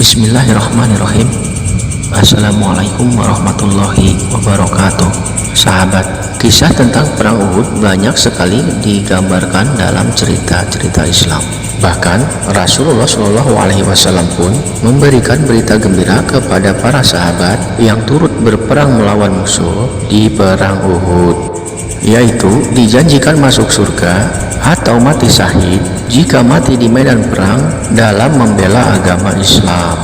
Bismillahirrahmanirrahim. Assalamualaikum warahmatullahi wabarakatuh. Sahabat, kisah tentang perang Uhud banyak sekali digambarkan dalam cerita-cerita Islam. Bahkan Rasulullah SAW pun memberikan berita gembira kepada para sahabat yang turut berperang melawan musuh di perang Uhud, yaitu dijanjikan masuk surga atau mati syahid jika mati di medan perang dalam membela agama Islam.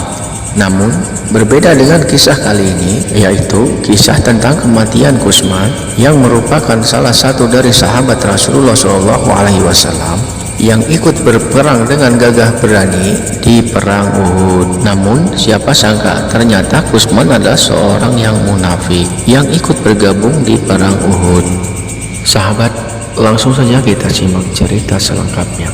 Namun berbeda dengan kisah kali ini, yaitu kisah tentang kematian Utsman yang merupakan salah satu dari sahabat Rasulullah SAW yang ikut berperang dengan gagah berani di perang Uhud. Namun siapa sangka ternyata Utsman adalah seorang yang munafik yang ikut bergabung di perang Uhud. Sahabat, langsung saja kita simak cerita selengkapnya.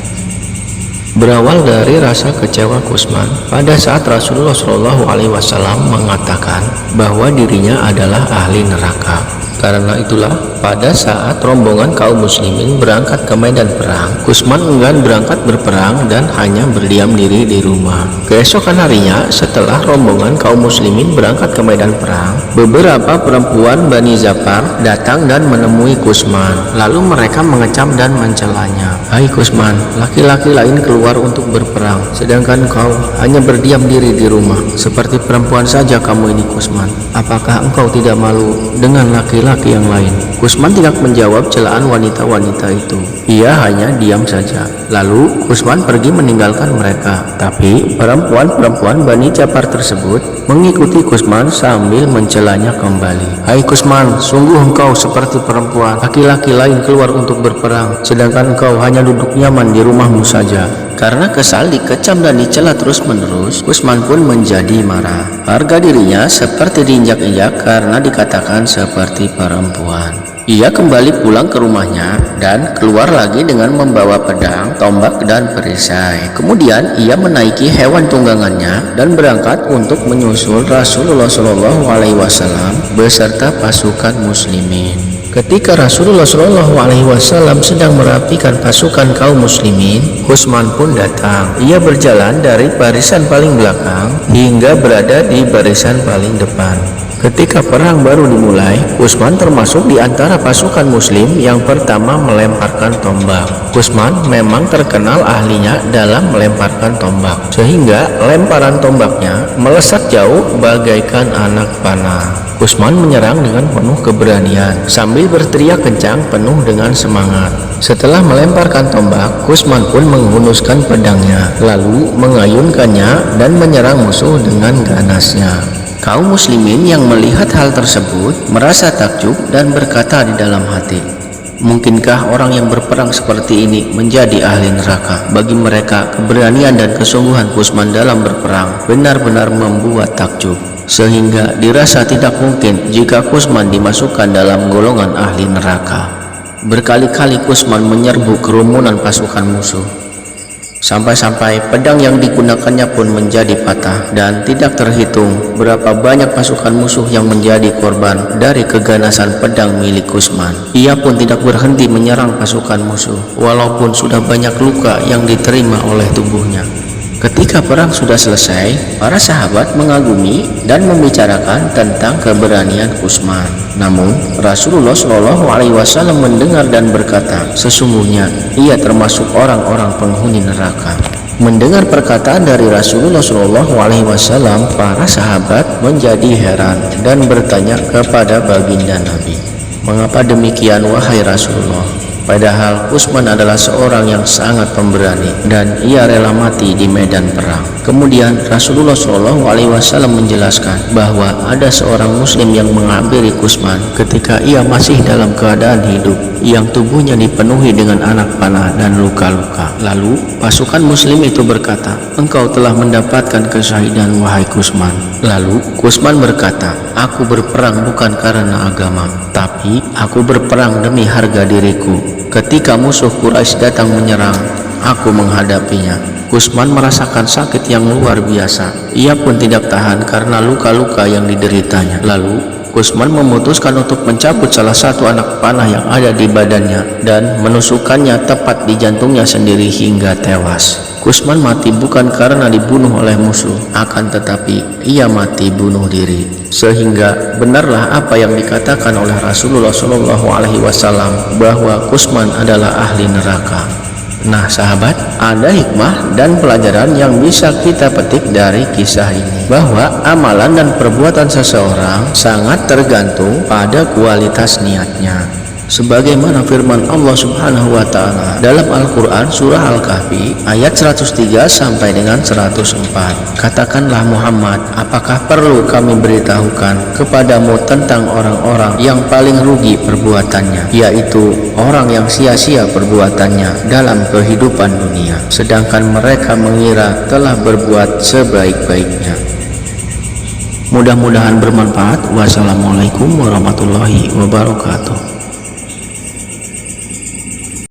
Berawal dari rasa kecewa Utsman pada saat Rasulullah SAW mengatakan bahwa dirinya adalah ahli neraka. Karena itulah pada saat rombongan kaum muslimin berangkat ke medan perang, Utsman enggan berangkat berperang dan hanya berdiam diri di rumah. Keesokan harinya setelah rombongan kaum muslimin berangkat ke medan perang, beberapa perempuan Bani Zafar datang dan menemui Utsman. Lalu mereka mengecam dan mencelanya. "Hai Utsman, laki-laki lain keluar untuk berperang, sedangkan kau hanya berdiam diri di rumah. Seperti perempuan saja kamu ini Utsman. Apakah engkau tidak malu dengan laki-laki yang lain?" Utsman tidak menjawab celaan wanita-wanita itu. Ia hanya diam saja. Lalu Utsman pergi meninggalkan mereka. Tapi perempuan-perempuan Bani Zafar tersebut mengikuti Utsman sambil mencelanya kembali. "Hai Utsman, sungguh engkau seperti perempuan. Laki-laki lain keluar untuk berperang, sedangkan engkau hanya duduk nyaman di rumahmu saja." Karena kesal dikecam dan dicela terus-menerus, Utsman pun menjadi marah. Harga dirinya seperti diinjak-injak karena dikatakan seperti perempuan. Ia kembali pulang ke rumahnya dan keluar lagi dengan membawa pedang, tombak, dan perisai. Kemudian ia menaiki hewan tunggangannya dan berangkat untuk menyusul Rasulullah SAW beserta pasukan muslimin. Ketika Rasulullah SAW sedang merapikan pasukan kaum muslimin, Utsman pun datang. Ia berjalan dari barisan paling belakang hingga berada di barisan paling depan. Ketika perang baru dimulai, Utsman termasuk di antara pasukan muslim yang pertama melemparkan tombak. Utsman memang terkenal ahlinya dalam melemparkan tombak, sehingga lemparan tombaknya melesat jauh bagaikan anak panah. Utsman menyerang dengan penuh keberanian sambil berteriak kencang penuh dengan semangat. Setelah melemparkan tombak, Utsman pun menghunuskan pedangnya, lalu mengayunkannya dan menyerang musuh dengan ganasnya. Kaum muslimin yang melihat hal tersebut merasa takjub dan berkata di dalam hati, "Mungkinkah orang yang berperang seperti ini menjadi ahli neraka?" Bagi mereka, keberanian dan kesungguhan Utsman dalam berperang benar-benar membuat takjub, sehingga dirasa tidak mungkin jika Utsman dimasukkan dalam golongan ahli neraka. Berkali-kali Utsman menyerbu kerumunan pasukan musuh, sampai-sampai pedang yang digunakannya pun menjadi patah, dan tidak terhitung berapa banyak pasukan musuh yang menjadi korban dari keganasan pedang milik Utsman. Ia pun tidak berhenti menyerang pasukan musuh walaupun sudah banyak luka yang diterima oleh tubuhnya. Ketika perang sudah selesai, para sahabat mengagumi dan membicarakan tentang keberanian Utsman. Namun Rasulullah SAW mendengar dan berkata, "Sesungguhnya ia termasuk orang-orang penghuni neraka." Mendengar perkataan dari Rasulullah SAW, para sahabat menjadi heran dan bertanya kepada baginda Nabi, "Mengapa demikian wahai Rasulullah? Padahal Utsman adalah seorang yang sangat pemberani dan ia rela mati di medan perang." Kemudian Rasulullah SAW menjelaskan bahwa ada seorang muslim yang menghampiri Utsman ketika ia masih dalam keadaan hidup, yang tubuhnya dipenuhi dengan anak panah dan luka-luka. Lalu pasukan muslim itu berkata, "Engkau telah mendapatkan kesyahidan wahai Utsman." Lalu Utsman berkata, "Aku berperang bukan karena agama, tapi aku berperang demi harga diriku. Ketika musuh Quraisy datang menyerang, aku menghadapinya." Utsman merasakan sakit yang luar biasa. Ia pun tidak tahan karena luka-luka yang dideritanya. Lalu Kusman memutuskan untuk mencabut salah satu anak panah yang ada di badannya dan menusukkannya tepat di jantungnya sendiri hingga tewas. Kusman mati bukan karena dibunuh oleh musuh, akan tetapi ia mati bunuh diri. Sehingga benarlah apa yang dikatakan oleh Rasulullah SAW bahwa Kusman adalah ahli neraka. Nah sahabat, ada hikmah dan pelajaran yang bisa kita petik dari kisah ini, bahwa amalan dan perbuatan seseorang sangat tergantung pada kualitas niatnya. Sebagaimana firman Allah Subhanahu wa Ta'ala dalam Al-Quran Surah Al-Kahfi ayat 103 sampai dengan 104. Katakanlah Muhammad, apakah perlu kami beritahukan kepadamu tentang orang-orang yang paling rugi perbuatannya, yaitu orang yang sia-sia perbuatannya dalam kehidupan dunia, sedangkan mereka mengira telah berbuat sebaik-baiknya. Mudah-mudahan bermanfaat. Wassalamualaikum warahmatullahi wabarakatuh.